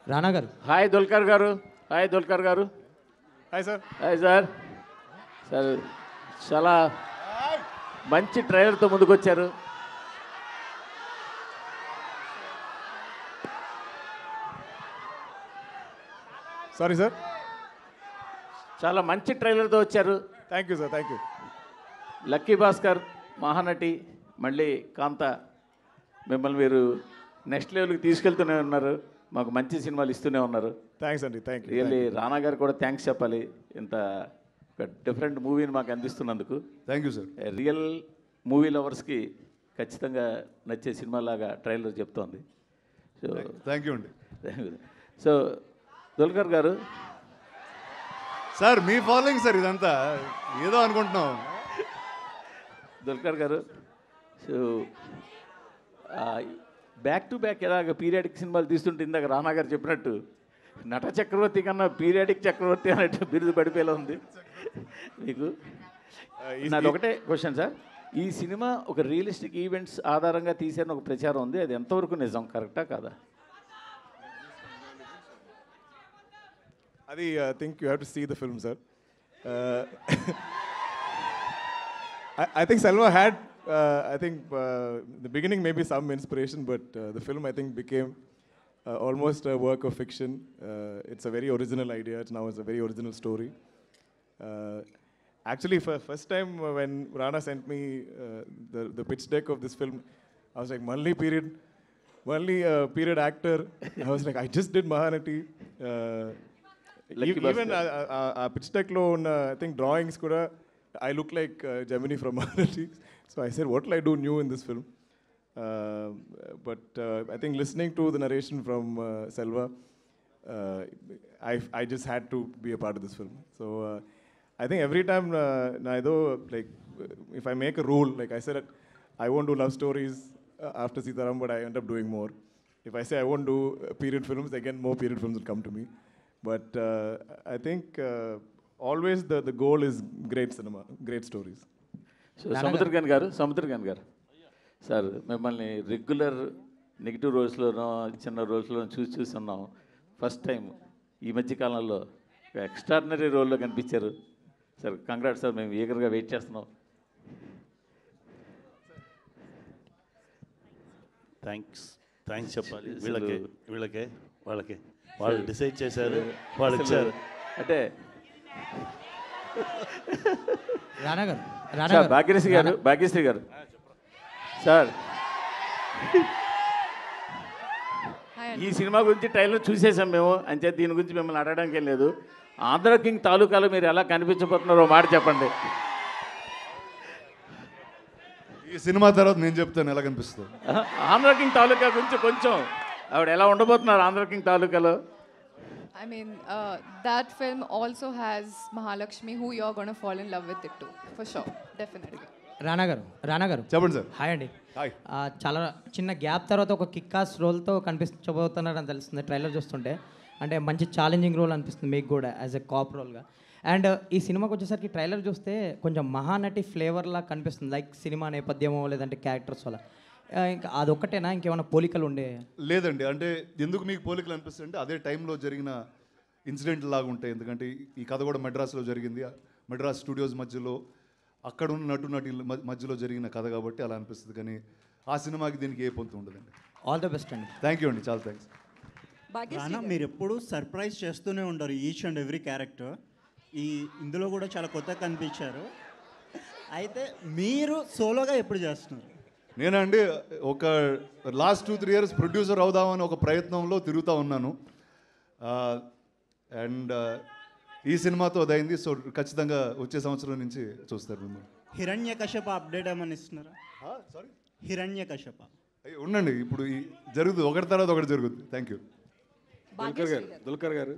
రానా గారు. హాయ్ దుల్కర్ గారు. హాయ్ దుల్కర్ గారు. Hi sir. Hi sir. Sir చాలా మంచి ట్రైలర్తో ముందుకొచ్చారు. Sorry sir. చాలా మంచి ట్రైలర్తో వచ్చారు. Thank you sir. Thank you. Lucky Bhaskar, Mahanati, మళ్ళీ కాంత, మిమ్మల్ని మీరు నెక్స్ట్ లెవెల్కి తీసుకెళ్తూనే ఉన్నారు. మాకు మంచి సినిమాలు ఇస్తూనే ఉన్నారు. థ్యాంక్స్ అండి. Thank you. రియల్లీ రానా గారు కూడా థ్యాంక్స్ చెప్పాలి, ఇంత ఒక డిఫరెంట్ మూవీని మాకు అందిస్తున్నందుకు. Thank you sir. Real movie లవర్స్కి ఖచ్చితంగా నచ్చే సినిమాలాగా ట్రైలర్ చెప్తోంది. సో థ్యాంక్ యూ అండి. సో దుల్కర్ గారు. సార్ మీ ఫాలోయింగ్ సార్ ఇదంతా ఏదో అనుకుంటున్నాం. దుల్కర్ గారు, సో బ్యాక్ టు బ్యాక్ ఎలాగ పీరియాడిక్ సినిమాలు తీస్తుంటే ఇందాక రానా గారు చెప్పినట్టు నట చక్రవర్తి కన్నా పీరియాడిక్ చక్రవర్తి అన్నట్టు బిరుదు పడిపోయేలా ఉంది మీకు. నాది ఒకటే క్వశ్చన్ సార్, ఈ సినిమా ఒక రియలిస్టిక్ ఈవెంట్స్ ఆధారంగా తీసారని ఒక ప్రచారం ఉంది, అది ఎంతవరకు నిజం, కరెక్టా కాదా? అది I think you have to see the film sir. I think Selva had, I think the beginning maybe some inspiration, but the film I think became almost a work of fiction. It's a very original idea. It's a very original story. Actually, for first time when Rana sent me the pitch deck of this film, I was like, Manli period actor. I was like, I just did Mahanati. Even pitch deck lo I think drawings kuda I look like Gemini from Mahanati. So I said, what will I do new in this film? But I think listening to the narration from Selva, I just had to be a part of this film. So I think every time, like, if I make a rule, like I said, I won't do love stories after Sitaram, but I end up doing more. If I say I won't do period films, again, more period films will come to me. But I think always the goal is great cinema, great stories. So Samuthirakani గారు sir, మిమ్మల్ని regular negative రోల్స్లోనో చిన్న రోల్స్లోనో చూసి ఉన్నాం. First time ఈ మధ్య కాలంలో extraordinary రోల్లో కనిపించారు సార్. కంగ్రాట్స్ సార్, మేము ఈగర్గా వెయిట్ చేస్తున్నాం. థ్యాంక్స్ చెప్పాలి వీళ్ళకే వాళ్ళు డిసైడ్ చేశారు, వాళ్ళు ఇచ్చారు. అంటే రానా గారు. భాగ్యశ్రీ గారు సార్, ఈ సినిమా గురించి ట్రైలర్ చూసేసాం మేము, అంతే. దీని గురించి మిమ్మల్ని అడగడానికి ఏం లేదు. ఆంధ్ర కింగ్ తాలూకాలో మీరు ఎలా కనిపించబోతున్నారో మాట చెప్పండి. ఈ సినిమా తర్వాత నేను చెప్తాను ఎలా కనిపిస్తుంది. ఆంధ్ర కింగ్ తాలూకా గురించి కొంచెం ఆవిడ ఎలా ఉండబోతున్నారు ఆంధ్ర కింగ్ తాలూకాలో? I mean, that film also has Mahalakshmi, who you're going to fall in love with it too, for sure, definitely. రానా గారు చెప్పండి సార్. హాయ్ అండి. హాయ్. చాలా చిన్న గ్యాప్ తర్వాత ఒక కిక్కాస్ రోల్తో కనిపించబోతున్నారని తెలుస్తుంది ట్రైలర్ చూస్తుంటే. అంటే మంచి ఛాలెంజింగ్ రోల్ అనిపిస్తుంది మీకు కూడా యాజ్ ఎ కాప్ రోల్గా. అండ్ ఈ సినిమాకి వచ్చేసరికి ట్రైలర్ చూస్తే కొంచెం మహానటి ఫ్లేవర్లా కనిపిస్తుంది, లైక్ సినిమా నేపథ్యమో లేదంటే క్యారెక్టర్స్ వల్ల. ఇంకా అదొక్కటేనా, ఇంకేమైనా పోలికలు ఉండే? లేదండి, అంటే ఎందుకు మీకు పోలికలు అనిపిస్తుంది అంటే అదే టైంలో జరిగిన ఇన్సిడెంట్ లాగా ఉంటాయి. ఎందుకంటే ఈ కథ కూడా మెడ్రాస్లో జరిగింది, మెడ్రాస్ స్టూడియోస్ మధ్యలో అక్కడ ఉన్న నటి మధ్యలో జరిగిన కథ కాబట్టి అలా అనిపిస్తుంది. కానీ ఆ సినిమాకి దీనికి ఏ పొంతు ఉండదండి. ఆల్ ద బెస్ట్ అండి. థ్యాంక్ యూ అండి, చాలా థ్యాంక్స్. మీరు ఎప్పుడు సర్ప్రైజ్ చేస్తూనే ఉంటారు ఈచ్ అండ్ ఎవ్రీ క్యారెక్టర్. ఇందులో కూడా చాలా కొత్తగా కనిపించారు. అయితే మీరు సోలోగా ఎప్పుడు చేస్తున్నారు? నేనండి ఒక లాస్ట్ 2-3 ఇయర్స్ ప్రొడ్యూసర్ అవుదామని ఒక ప్రయత్నంలో తిరుగుతూ ఉన్నాను. అండ్ ఈ సినిమాతో అదైంది. సో ఖచ్చితంగా వచ్చే సంవత్సరం నుంచి చూస్తారు మిమ్మల్ని. హిరణ్యకశప అప్డేట్ ఏమని ఇస్తున్నారా? సారీ, హిరణ్యకశప ఉండండి, ఇప్పుడు జరుగుతుంది, ఒకటి తర్వాత ఒకటి జరుగుతుంది. Thank you. దుల్కర్ గారు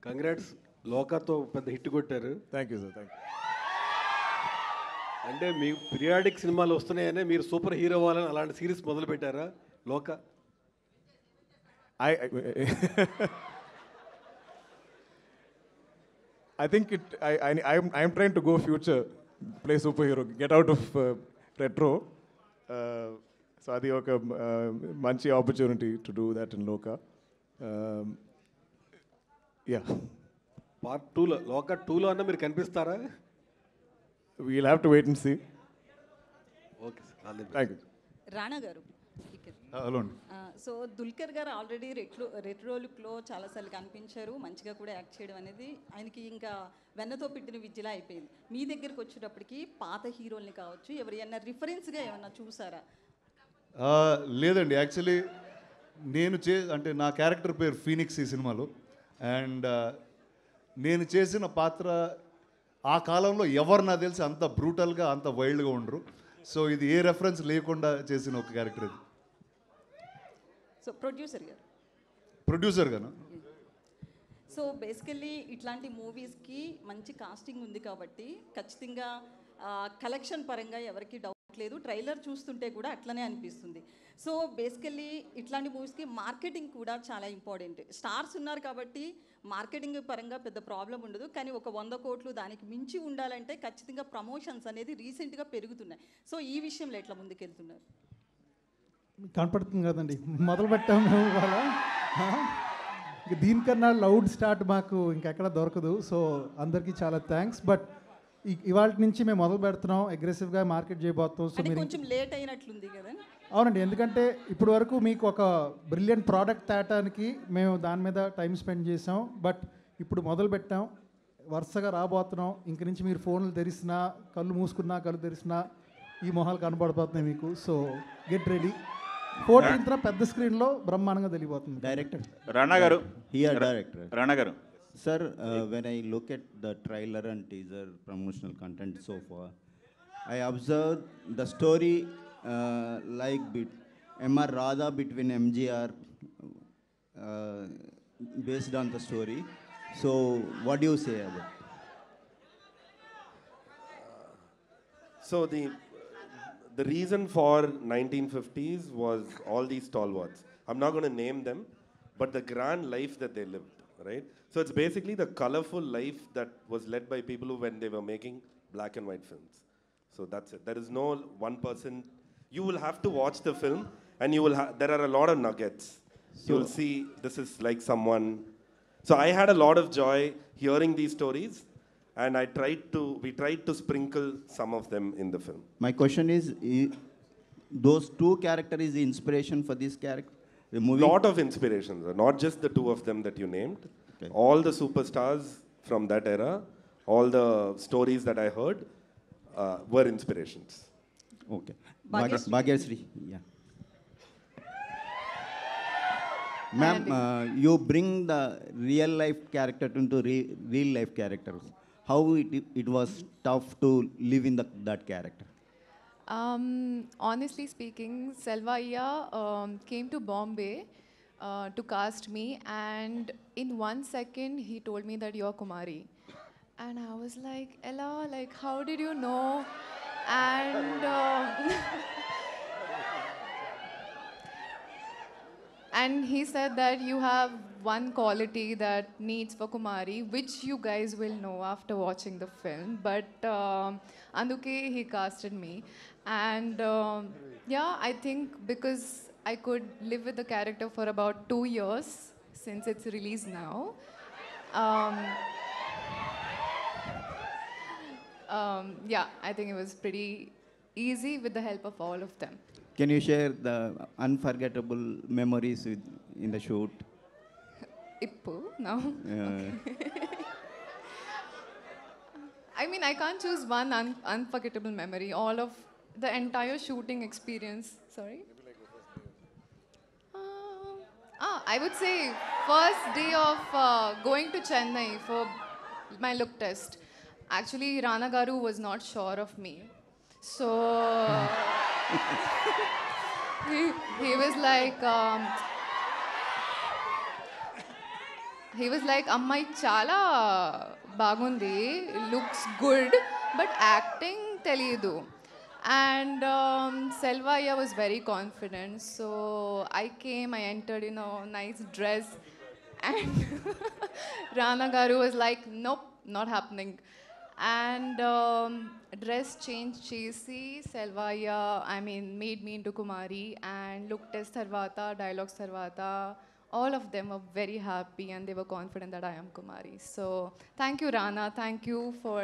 కంగ్రాట్స్, లోకాతో పెద్ద హిట్ కొట్టారు. Thank you sir. Thank you. అంటే మీ పీరియాడిక్ సినిమాలు వస్తున్నాయనే మీరు సూపర్ హీరో అవ్వాలని అలాంటి సిరీస్ మొదలు పెట్టారా లోక? I think I'm trying to go future, play superhero, get out of retro. So adi oka manchi opportunity to do that in Loka. Yeah. Part 2లో లోక 2లో అన్న మీరు కనిపిస్తారా? We'll have to wait and see. Okay sir. Thank you. Rana గారు hello అండి. So Dulquer గారు already retro లుక్లో చాలాసార్లు కనిపించారు, మంచిగా కూడా యాక్ట్ చేయడం అనేది ఆయనకి ఇంకా వెన్నతో పెట్టిన విద్యలా అయిపోయింది. మీ దగ్గరికి వచ్చేటప్పటికి పాత హీరోల్ని కావచ్చు ఎవరైనా రిఫరెన్స్గా ఏమన్నా చూసారా? లేదండి, యాక్చువల్లీ అంటే నా క్యారెక్టర్ పేరు ఫీనిక్స్ ఈ సినిమాలో. అండ్ నేను చేసిన పాత్ర ఆ కాలంలో ఎవరు నాకు తెలిసి అంత బ్రూటల్గా అంత వైల్డ్గా ఉండరు. సో ఇది ఏ రెఫరెన్స్ లేకుండా చేసిన ఒక క్యారెక్టర్ ఇది. సో ప్రొడ్యూసర్ గాను. సో బేసికల్లీ ఇట్లాంటి మూవీస్కి మంచి కాస్టింగ్ ఉంది కాబట్టి ఖచ్చితంగా కలెక్షన్ పరంగా ఎవరికి డౌట్ లేదు. ట్రైలర్ చూస్తుంటే కూడా అట్లనే అనిపిస్తుంది. సో బేసికల్లీ ఇట్లాంటి మూవీస్కి మార్కెటింగ్ కూడా చాలా ఇంపార్టెంట్. స్టార్స్ ఉన్నారు కాబట్టి మార్కెటింగ్ పరంగా పెద్ద ప్రాబ్లం ఉండదు, కానీ ఒక 100 కోట్లు దానికి మించి ఉండాలంటే ఖచ్చితంగా ప్రమోషన్స్ అనేది రీసెంట్గా పెరుగుతున్నాయి. సో ఈ విషయంలో ఎట్లా ముందుకెళ్తున్నారు? కనపడుతుంది కదండి, మొదలు పెట్టాము ఇవాళ. దీనికన్నా లౌడ్ స్టార్ట్ మాకు ఇంకెక్కడ దొరకదు. సో అందరికీ చాలా థ్యాంక్స్. బట్ ఇవాళ నుంచి మేము మొదలు పెడుతున్నాం, అగ్రెసివ్గా మార్కెట్ చేయబోతున్నాం. సో మీరు కొంచెం లేట్ అయినట్లుంది కదా? అవునండి, ఎందుకంటే ఇప్పుడు వరకు మీకు ఒక బ్రిలియంట్ ప్రోడక్ట్ తేటానికి మేము దాని మీద టైం స్పెండ్ చేసాం. బట్ ఇప్పుడు మొదలు పెట్టాం, వరుసగా రాబోతున్నాం. ఇంక నుంచి మీరు ఫోన్లు తెరిసినా, కళ్ళు మూసుకున్నా, కళ్ళు తెరిసినా ఈ మొహాలు కనబడిపోతున్నాయి మీకు. So get ready. 14th పెద్ద స్క్రీన్లో బ్రహ్మాండంగా తెలియబోతుంది. డైరెక్టర్ రాణా గారు. డైరెక్టర్ రాణా గారు. Sir, when I look at the trailer and teaser promotional content so far, I observed the story like M.R. Radha between MGR based on the story. So, what do you say about it? So the reason for 1950s was all these stalwarts. I'm not going to name them, but the grand life that they lived, right? So it's basically the colorful life that was led by people who, when they were making black and white films. So that's it. There is no one person. You will have to watch the film, and you will. There are a lot of nuggets. You will see this is like someone. So I had a lot of joy hearing these stories, and we tried to sprinkle some of them in the film. My question is those two characters is the inspiration for this character? The movie? Lot of inspirations, not just the two of them that you named. Okay. All the superstars from that era, all the stories that I heard were inspirations. Okay. Bhagyashree, yeah. Ma'am, you bring the real life character into real life characters. How it was tough to live in that character? Honestly speaking, Selvaiya came to Bombay to cast me, and in 1 second he told me that you're Kumari, and I was like, Ella, like how did you know? And and he said that you have one quality that needs for Kumari, which you guys will know after watching the film. But Anduke, he casted me. And yeah, I think because I could live with the character for about 2 years since it's released now. Yeah, I think it was pretty easy with the help of all of them. Can you share the unforgettable memories in the shoot? Ippu, no. I mean, I can't choose one unforgettable memory. All of the entire shooting experience. Sorry? I would say first day of going to Chennai for my look test. Actually, Rana Garu was not sure of me. So he was like, Ammai chala bagundi, looks good, but acting teliyadu. And Selvaiya was very confident. So I came, I entered in a nice dress, and Rana Garu was like, nope, not happening. And dress change chesi Selvaiya, I mean, made me into Kumari, and look test tarvata, dialogues tarvata, all of them were very happy and they were confident that I am Kumari. So thank you, Rana. Thank you for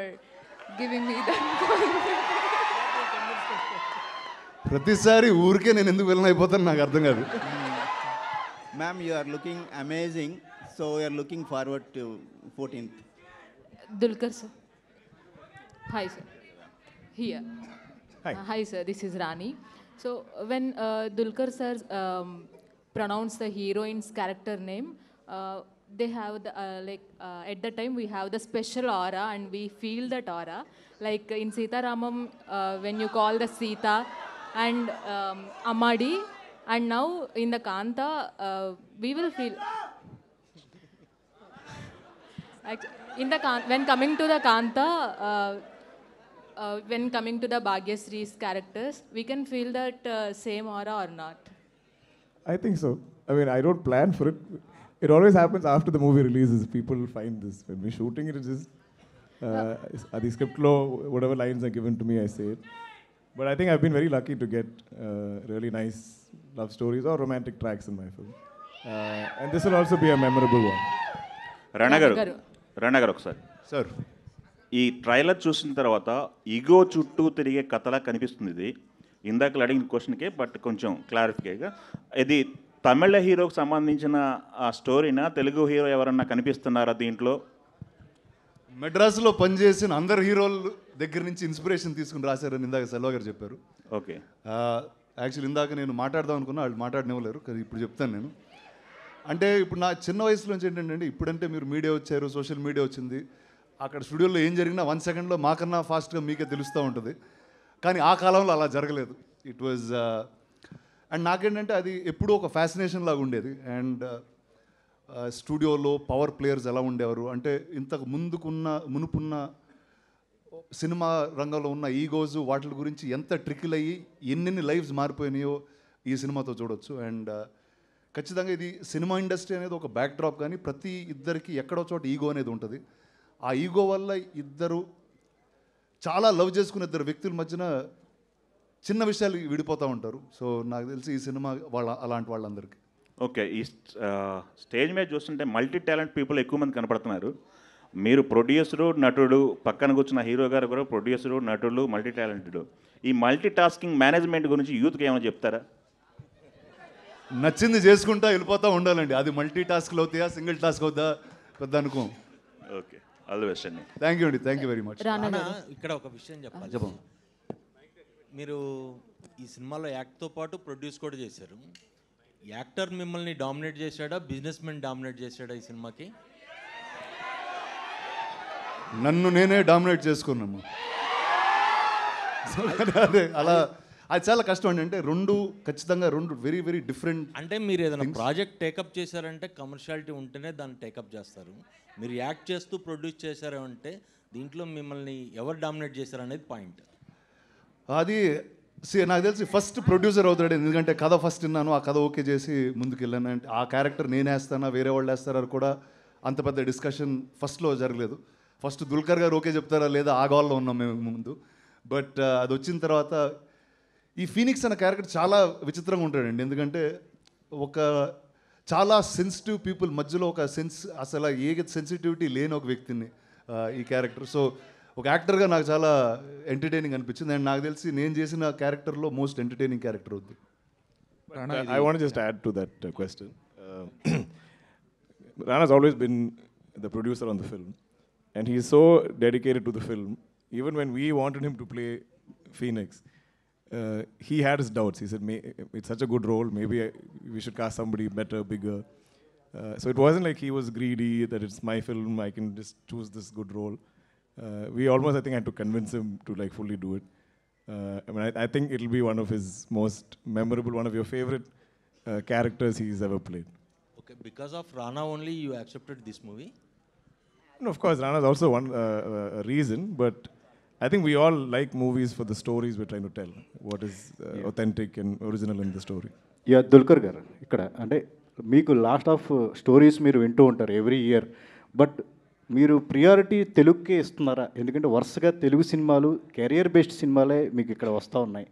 giving me that confidence. ప్రతిసారి ఊరికే నేను ఎందుకు villain అయిపోతాను నాకు అర్థం కాదు. Ma'am, you are looking amazing. So we are looking forward to 14th. Dulquer sir. Hi sir. Here. Hi. Hi sir, this is Rani. So when Dulquer sir pronounced the heroine's character name, they have the at the time we have the special aura and we feel that aura. Like in Sita Ramam, when you call the Sita and Amadi, and now in the Kanta, we will feel. In the when coming to the Kanta, when coming to the Bhagyasree's characters, we can feel that same aura or not? I think so. I mean, I don't plan for it. It always happens after the movie releases. People find this. When we're shooting it, it's just the script law, whatever lines are given to me, I say it. But I think I've been very lucky to get really nice love stories or romantic tracks in my film. And this will also be a memorable one. Rana గారు ఒకసారి sir, ఈ trailer చూసిన తర్వాత ego చుట్టూ తిరిగే కథలా కనిపిస్తుంది ఇది. ఇందాక అడిగిన క్వశ్చన్కే బట్ కొంచెం క్లారిఫికేగా, ఇది తమిళ హీరోకి సంబంధించిన ఆ స్టోరీనా, తెలుగు హీరో ఎవరన్నా కనిపిస్తున్నారా దీంట్లో? మెడ్రాస్లో పనిచేసిన అందరు హీరోల దగ్గర నుంచి ఇన్స్పిరేషన్ తీసుకుని రాశారని ఇందాక సెల్వ గారు చెప్పారు. ఓకే. యాక్చువల్లీ ఇందాక నేను మాట్లాడదాం అనుకున్నా, వాళ్ళు మాట్లాడనివ్వలేరు కదా. ఇప్పుడు చెప్తాను నేను. అంటే ఇప్పుడు నా చిన్న వయసులోంచి ఏంటంటే, ఇప్పుడంటే మీరు మీడియా వచ్చారు, సోషల్ మీడియా వచ్చింది, అక్కడ స్టూడియోలో ఏం జరిగినా 1 సెకండ్లో మాకన్నా ఫాస్ట్గా మీకే తెలుస్తూ ఉంటుంది. కానీ ఆ కాలంలో అలా జరగలేదు. ఇట్ వాజ్ అండ్ నాకేంటంటే అది ఎప్పుడూ ఒక ఫ్యాసినేషన్ లాగా ఉండేది. అండ్ స్టూడియోలో పవర్ ప్లేయర్స్ ఎలా ఉండేవారు అంటే, ఇంతకు మునుపున్న సినిమా రంగంలో ఉన్న ఈగోస్ వాటి గురించి ఎంత ట్రికిల్ అయ్యి ఎన్నెన్ని లైఫ్స్ మారిపోయినాయో ఈ సినిమాతో చూడొచ్చు. అండ్ ఖచ్చితంగా ఇది సినిమా ఇండస్ట్రీ అనేది ఒక బ్యాక్ డ్రాప్, కానీ ప్రతి ఇద్దరికి ఎక్కడో చోట ఈగో అనేది ఉంటుంది. ఆ ఈగో వల్ల ఇద్దరు చాలా లవ్ చేసుకునే ఇద్దరు వ్యక్తుల మధ్యన చిన్న విషయాలు విడిపోతూ ఉంటారు. సో నాకు తెలిసి ఈ సినిమా అలాంటి వాళ్ళందరికీ. ఓకే. ఈ స్టేజ్ మీద చూస్తుంటే మల్టీ టాలెంట్ పీపుల్ ఎక్కువ మంది కనపడుతున్నారు. మీరు ప్రొడ్యూసరు, నటుడు, పక్కన కూర్చున్న హీరో గారు కూడా ప్రొడ్యూసరు, నటుడు, మల్టీ టాలెంటెడ్. ఈ మల్టీ టాస్కింగ్ మేనేజ్మెంట్ గురించి యూత్కి ఏమైనా చెప్తారా? నచ్చింది చేసుకుంటా వెళ్ళిపోతూ ఉండాలండి. అది మల్టీ టాస్క్లు అవుతాయా, సింగిల్ టాస్క్ అవుతా పెద్ద అనుకో. ఓకే, ఆల్ ది బెస్ట్ అండి. థ్యాంక్ యూ అండి, థ్యాంక్ యూ వెరీ మచ్. ఇక్కడ ఒక విషయం చెప్పాలి. మీరు ఈ సినిమాలో యాక్ట్తో పాటు ప్రొడ్యూస్ కూడా చేశారు. యాక్టర్ మిమ్మల్ని డామినేట్ చేశాడా, బిజినెస్ మెన్ డామినేట్ చేశాడా ఈ సినిమాకి? నన్ను నేనే డామినేట్ చేసుకున్నాము. అదే అలా అది చాలా కష్టం అండి. అంటే ఖచ్చితంగా రెండు వెరీ వెరీ డిఫరెంట్. అంటే మీరు ఏదైనా ప్రాజెక్ట్ టేకప్ చేశారంటే కమర్షియాలిటీ ఉంటేనే దాన్ని టేకప్ చేస్తారు. మీరు యాక్ట్ చేస్తూ ప్రొడ్యూస్ చేశారు అంటే దీంట్లో మిమ్మల్ని ఎవరు డామినేట్ చేశారు అనేది పాయింట్. అది నాకు తెలిసి ఫస్ట్ ప్రొడ్యూసర్ అవుతాడు. ఎందుకంటే కథ ఫస్ట్ విన్నాను, ఆ కథ ఓకే చేసి ముందుకు వెళ్ళాను. అంటే ఆ క్యారెక్టర్ నేను వేస్తానా వేరే వాళ్ళు వేస్తారా కూడా అంత పెద్ద డిస్కషన్ ఫస్ట్లో జరగలేదు. ఫస్ట్ దుల్కర్ గారు ఓకే చెప్తారా లేదా ఆ గోల్లో ఉన్నాం మేము ముందు. బట్ అది వచ్చిన తర్వాత ఈ ఫీనిక్స్ అనే క్యారెక్టర్ చాలా విచిత్రంగా ఉంటాడండి. ఎందుకంటే ఒక చాలా సెన్సిటివ్ పీపుల్ మధ్యలో ఒక అసలు ఏ సెన్సిటివిటీ లేని ఒక వ్యక్తిని ఈ క్యారెక్టర్. సో ఒక యాక్టర్గా నాకు చాలా ఎంటర్టైనింగ్ అనిపించింది. అండ్ నాకు తెలిసి నేను చేసిన క్యారెక్టర్లో మోస్ట్ ఎంటర్టైనింగ్ క్యారెక్టర్ అవుతుంది. I want to just add to that question. Rana's always been the producer on the film, and he's so dedicated to the film. Even when we wanted him to play Phoenix, he had his doubts. He said, it's such a good role, maybe we should cast somebody better, bigger. So it wasn't like he was greedy, that it's my film, I can just choose this good role. We almost, I think, had to convince him to like fully do it. I think it'll be one of his most memorable, one of your favorite characters he's ever played. Okay, because of Rana only you accepted this movie? No, of course, Rana's also one reason, but I think we all like movies for the stories we're trying to tell. What is authentic and original in the story. Yeah Dulquer గారు, ఇక్కడ అంటే మీకు last of stories మీరు వింటూ ఉంటారు every year, but మీరు priority తెలుగుకే ఇస్తున్నారా? ఎందుకంటే వరుసగా తెలుగు సినిమాలు కెరియర్ బేస్డ్ సినిమాలే మీకు ఇక్కడ వస్తూ ఉన్నాయి.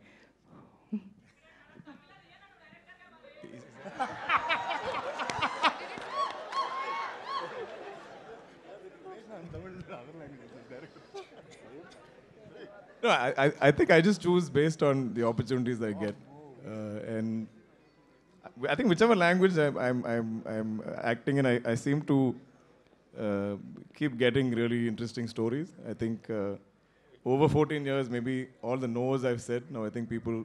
No, I think I just choose based on the opportunities I get, and I think whichever language I'm acting in, I seem to keep getting really interesting stories. I think over 14 years, maybe all the no's I've said, now I think people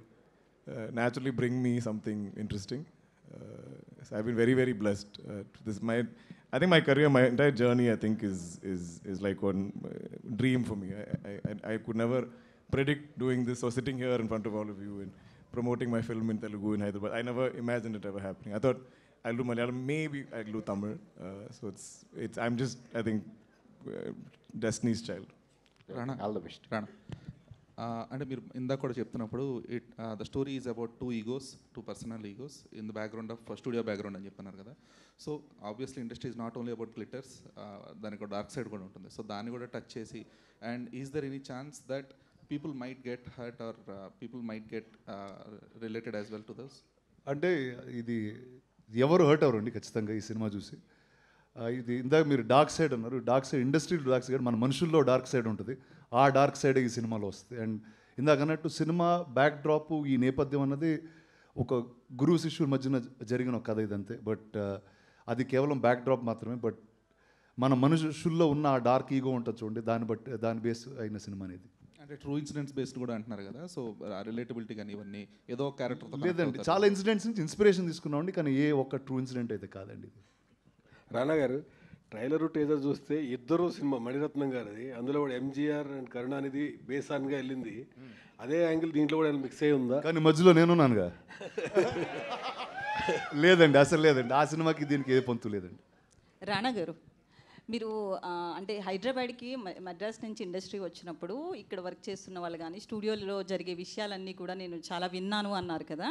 naturally bring me something interesting. So I've been very, very blessed. I think my career, my entire journey, I think is like one dream for me. I could never predict doing this or sitting here in front of all of you and promoting my film in Telugu in Hyderabad. I never imagined it ever happening. I thought I'll do Malayalam, maybe I'll do Tamil. So I'm just, I think, destiny's child. Rana all the best. Rana అంటే మీరు ఇందాక కూడా చెప్తున్నప్పుడు the story is about too personal egos in the background of studio background అని చెప్పన్నారు కదా. So obviously industry is not only about glitters, దానికి ఒక dark side కూడా ఉంటుంది. సో దాన్ని కూడా టచ్ చేసి, and is there any chance that people might get hurt or people might get related as well to this? అంటే ఇది ఎవరు హర్ట్ అవ్వరండి ఖచ్చితంగా ఈ సినిమా చూసి. ఇది ఇందాక మీరు డార్క్ సైడ్ అన్నారు, dark side industry dark side, మన మనుషుల్లో డార్క్ సైడ్ ఉంటుంది. ఆ డార్క్ సైడ్ ఈ సినిమాలో వస్తుంది. అండ్ ఇందాక అన్నట్టు సినిమా బ్యాక్ డ్రాప్, ఈ నేపథ్యం అన్నది ఒక గురువు శిష్యుల మధ్యన జరిగిన ఒక కథ ఇదంతే. బట్ అది కేవలం బ్యాక్ డ్రాప్ మాత్రమే. బట్ మన మనుషుల్లో ఉన్న ఆ డార్క్ ఈగో ఉంటుంది చూడండి, దాని బేస్ అయిన సినిమా అనేది. అంటే ట్రూ ఇన్సిడెంట్స్ బేస్డ్ కూడా అంటున్నారు కదా, సో రిలేటబిలిటీ కానీ ఇవన్నీ ఏదో క్యారెక్టర్ లేదండి, చాలా ఇన్సిడెంట్స్ నుంచి ఇన్స్పిరేషన్ తీసుకున్నామండి, కానీ ఏ ఒక్క ట్రూ ఇన్సిడెంట్ అయితే కాదండి ఇది. రానా గారు, ట్రైలర్ టీజర్ చూస్తే ఇద్దరు సినిమా మణిరత్నం గారిది, అందులో కూడా ఎంజీఆర్ అండ్ కరుణానిధి బేసాన్గా వెళ్ళింది. అదే యాంగిల్ దీంట్లో కూడా మిక్స్ అయి ఉందా? కానీ మధ్యలో నేనున్నానుగా. లేదండి, అసలు లేదండి, ఆ సినిమాకి దీనికి ఏ పొంతు లేదండి. రానా గారు, మీరు అంటే హైదరాబాద్కి మద్రాస్ నుంచి ఇండస్ట్రీ వచ్చినప్పుడు ఇక్కడ వర్క్ చేస్తున్న వాళ్ళు కానీ స్టూడియోలో జరిగే విషయాలన్నీ కూడా నేను చాలా విన్నాను అన్నారు కదా,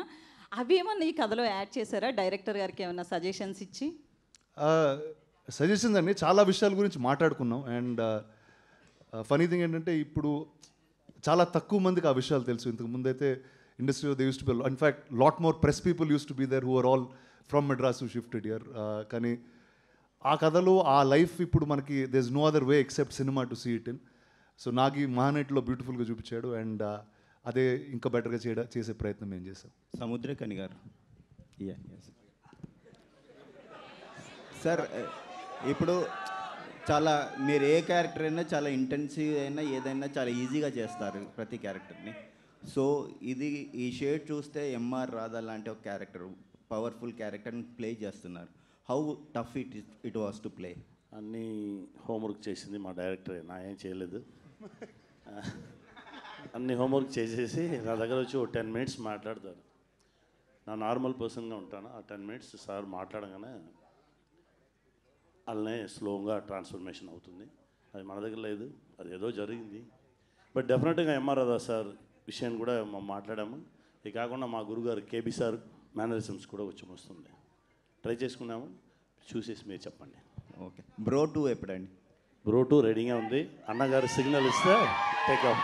అవేమన్నా ఈ కథలో యాడ్ చేశారా? డైరెక్టర్ గారికి ఏమన్నా సజెషన్స్ ఇచ్చి? సజెషన్స్ అండి, చాలా విషయాల గురించి మాట్లాడుకున్నాం. అండ్ ఫనీ థింగ్ ఏంటంటే ఇప్పుడు చాలా తక్కువ మందికి ఆ విషయాలు తెలుసు. ఇంతకు ముందైతే ఇండస్ట్రీలో they used to be, in fact lot more press people used to be there who are all from Madras who shifted here. కానీ ఆ కథలో ఆ లైఫ్ ఇప్పుడు మనకి there is no other way except cinema to see it in. So నాకు ఈ మహానటిలో బ్యూటిఫుల్గా చూపించాడు. అండ్ అదే ఇంకా బెటర్గా చేసే ప్రయత్నం మేము చేసాం. సముద్రకని గారు, సార్ ఇప్పుడు చాలా మీరు ఏ క్యారెక్టర్ అయినా చాలా ఇంటెన్సివ్ అయినా ఏదైనా చాలా ఈజీగా చేస్తారు ప్రతి క్యారెక్టర్ని. సో ఈ షేడ్ చూస్తే ఎంఆర్ రాధా లాంటి ఒక క్యారెక్టర్, పవర్ఫుల్ క్యారెక్టర్ని ప్లే చేస్తున్నారు. How tough it was to play? అన్నీ హోంవర్క్ చేసింది మా డైరెక్టరే, నా ఏం చేయలేదు. అన్ని హోంవర్క్ చేసేసి నా దగ్గర వచ్చి ఒక 10 minutes మాట్లాడతారు. నా నార్మల్ పర్సన్గా ఉంటాను. ఆ 10 minutes సార్ మాట్లాడగానే అలానే స్లోగా ట్రాన్స్ఫర్మేషన్ అవుతుంది. అది మన దగ్గర లేదు, అది ఏదో జరిగింది. బట్ డెఫినెట్గా ఎంఆర్ రాధా సార్ విషయాన్ని కూడా మనం మాట్లాడాము. ఇది కాకుండా మా గురుగారు కేబీ సార్ మేనరిజమ్స్ కూడా వచ్చి వస్తుంది, ట్రై చేసుకున్నాము. చూసేసి మీరు చెప్పండి. ఓకే, బ్రో 2 ఎప్పుడండి? బ్రో 2 రెడీగా ఉంది. అన్నగారు సిగ్నల్ ఇస్తే take off.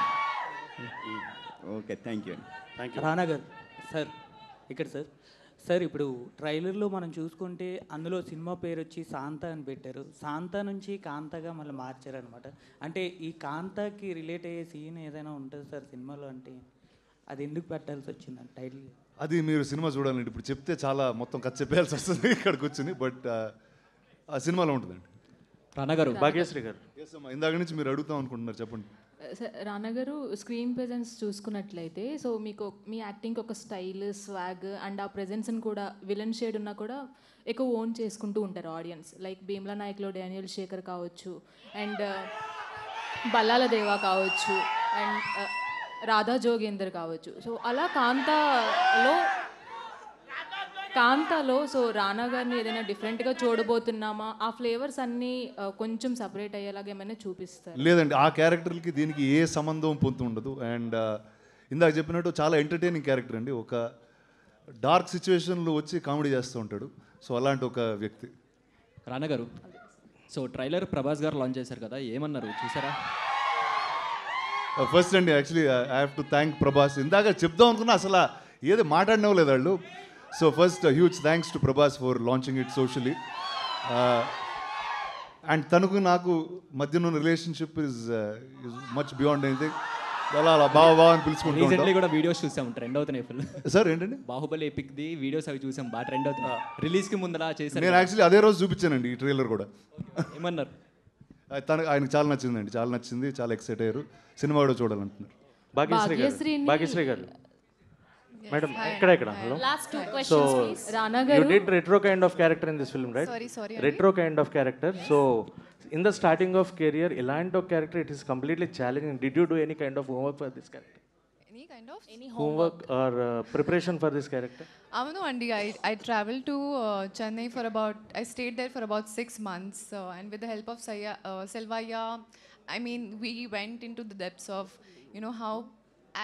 Okay, thank you. Thank you. Rana గారు సార్, ఇక్కడ సార్ ఇప్పుడు ట్రైలర్లో మనం చూసుకుంటే అందులో సినిమా పేరు వచ్చి శాంత అని పెట్టారు. శాంత నుంచి కాంతగా మళ్ళీ మార్చారనమాట. అంటే ఈ కాంతకి రిలేట్ అయ్యే సీన్ ఏదైనా ఉంటుంది సార్ సినిమాలో? అంటే అది ఎందుకు పెట్టాల్సి వచ్చింది టైటిల్? అది మీరు సినిమా చూడాలండి. ఇప్పుడు చెప్తే చాలా మొత్తం కథ చెప్పేయాల్సి వస్తుంది ఇక్కడ కూర్చుని. బట్ ఆ సినిమాలో ఉంటుందండి. రానా గారు, భాగ్యశ్రీ గారు, ఇందాక నుంచి మీరు అడుగుతాం అనుకుంటున్నారు, చెప్పండి. రానా గారు, స్క్రీన్ ప్రెజెన్స్ చూసుకున్నట్లయితే సో మీకు మీ యాక్టింగ్ ఒక స్టైల్, స్వాగ్ అండ్ ఆ ప్రెజెన్స్ని కూడా విలన్ షేడ్ ఉన్నా కూడా ఎక్కువ ఓన్ చేసుకుంటూ ఉంటారు ఆడియన్స్. లైక్ భీమ్లా నాయక్లో డానియల్ శేఖర్ కావచ్చు, అండ్ బల్లాల దేవా కావచ్చు, అండ్ రాధా జోగేందర్ కావచ్చు. సో అలా కాంతాలో సో రానా గారిని ఏదైనా డిఫరెంట్గా చూడబోతున్నామా? ఆ ఫ్లేవర్స్ అన్నీ కొంచెం సపరేట్ అయ్యేలాగా ఏమైనా చూపిస్తారు? లేదండి, ఆ క్యారెక్టర్కి దీనికి ఏ సంబంధం పొందు ఉండదు. అండ్ ఇందాక చెప్పినట్టు చాలా ఎంటర్టైనింగ్ క్యారెక్టర్ అండి. ఒక డార్క్ సిచ్యువేషన్లో వచ్చి కామెడీ చేస్తూ ఉంటాడు. సో అలాంటి ఒక వ్యక్తి. రానా గారు, సో ట్రైలర్ ప్రభాస్ గారు లాంచ్ చేశారు కదా, ఏమన్నారు చూసారా? ఫస్ట్ అండి, actually I have to thank Prabhas. ఇందాక చెప్దాం అనుకున్నా అసలు ఏది మాట్లాడినవ్వలేదు వాళ్ళు. So first huge thanks to Prabhas for launching it socially. And తనకు నాకు మధ్యన relationship is much beyond anything. అలా బాగా అని పిలుచుకుంటూ రీసెంట్లీ కూడా వీడియోస్ చూసాం, ట్రెండ్ అవుతున్నాయి ఫుల్. సార్ ఏంటండి? బాహుబలి ఎపిక్ది వీడియోస్ అవి చూసాం, బాగా ట్రెండ్ అవుతున్నాయి. రిలీజ్కి ముందర చేశారు. నేను యాక్చువల్లీ అదే రోజు చూపించానండి ఈ ట్రైలర్ కూడా. ఏమన్నారు? ఆయనకు చాలా నచ్చిందండి, చాలా నచ్చింది, చాలా ఎక్సైట్ అయ్యారు. సినిమా కూడా చూడాలంటున్నారు. భాగ్యశ్రీ గారు మేడం, ఇక్కడ hello. Last two So questions, please. Rana you garu. did retro kind of character in this film, right? Sorry. Retro kind of character. So in the starting of career, elanto character, it is completely challenging. Did you do any kind of homework for this character? Any Homework or preparation for this character? Avunu andi, I traveled to Chennai I stayed there for about 6 months, and with the help of Selvaya, I mean, we went into the depths of, how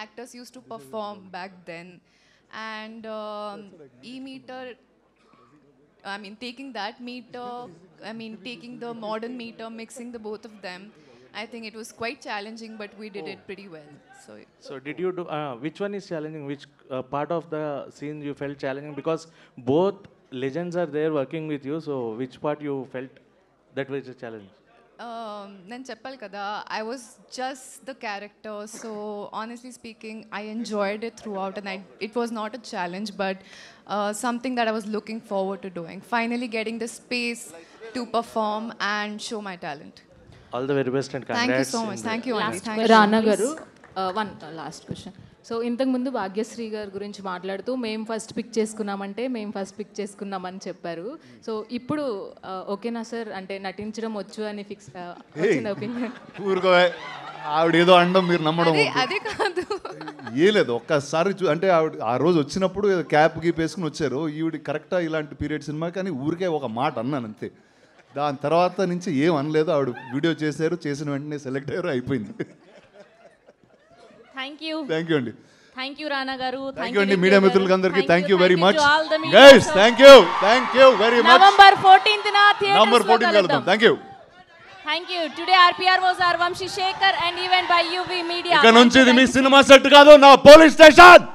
actors used to perform back then, and e-meter, I mean, taking that meter, taking the modern meter, mixing the both of them, I think it was quite challenging, but we did it pretty well. So did you do, which one is challenging? Which part of the scene you felt challenging? Because both legends are there working with you, so which part you felt that was a challenge? నేను చెప్పాలి కదా, I was just the character, so honestly speaking, I enjoyed it throughout, and it was not a challenge, but something that I was looking forward to doing. Finally getting the space to perform and show my talent. All the very best and congrats. Thank you so much. Thank you, Andy. Thank you. Rana garu, one last question. So ఇంతకుముందు భాగ్యశ్రీ గారి గురించి మాట్లాడుతూ మేము first pick చేసుకున్నామని చెప్పారు. So ఇప్పుడు ఓకేనా sir, అంటే నటించడం వచ్చు అని ఫిక్స్ వచ్చింది ఒపీనియన్? ఆవిడ ఏదో అండం మీరు నమ్మడం అదే కాదు, ఏ లేదు. ఒక్కసారి అంటే ఆవిడ ఆ రోజు వచ్చినప్పుడు క్యాప్ గీప్ వేసుకుని వచ్చారు. ఈవిడ కరెక్టా ఇలాంటి పీరియడ్ సినిమా, కానీ ఊరికే ఒక మాట అన్నాను అంతే. దాని తర్వాత నుంచి ఏం అనలేదు. ఆవిడ వీడియో చేశారు, చేసిన వెంటనే సెలెక్ట్ అయ్యారు, అయిపోయింది. థ్యాంక్ యూ అండి. థ్యాంక్ యూ రానా గారు. థ్యాంక్ యూ అండి మీడియా మిత్రులందరికీ. Thank you very much guys. Thank you very much. November 14th November 14 కలుద్దాం. Thank you. Thank you. Today RPR was our Vamsi Shekar and event by UV Media. ఇక నుంచి ఇది మీ cinema set కాదు, నా police station.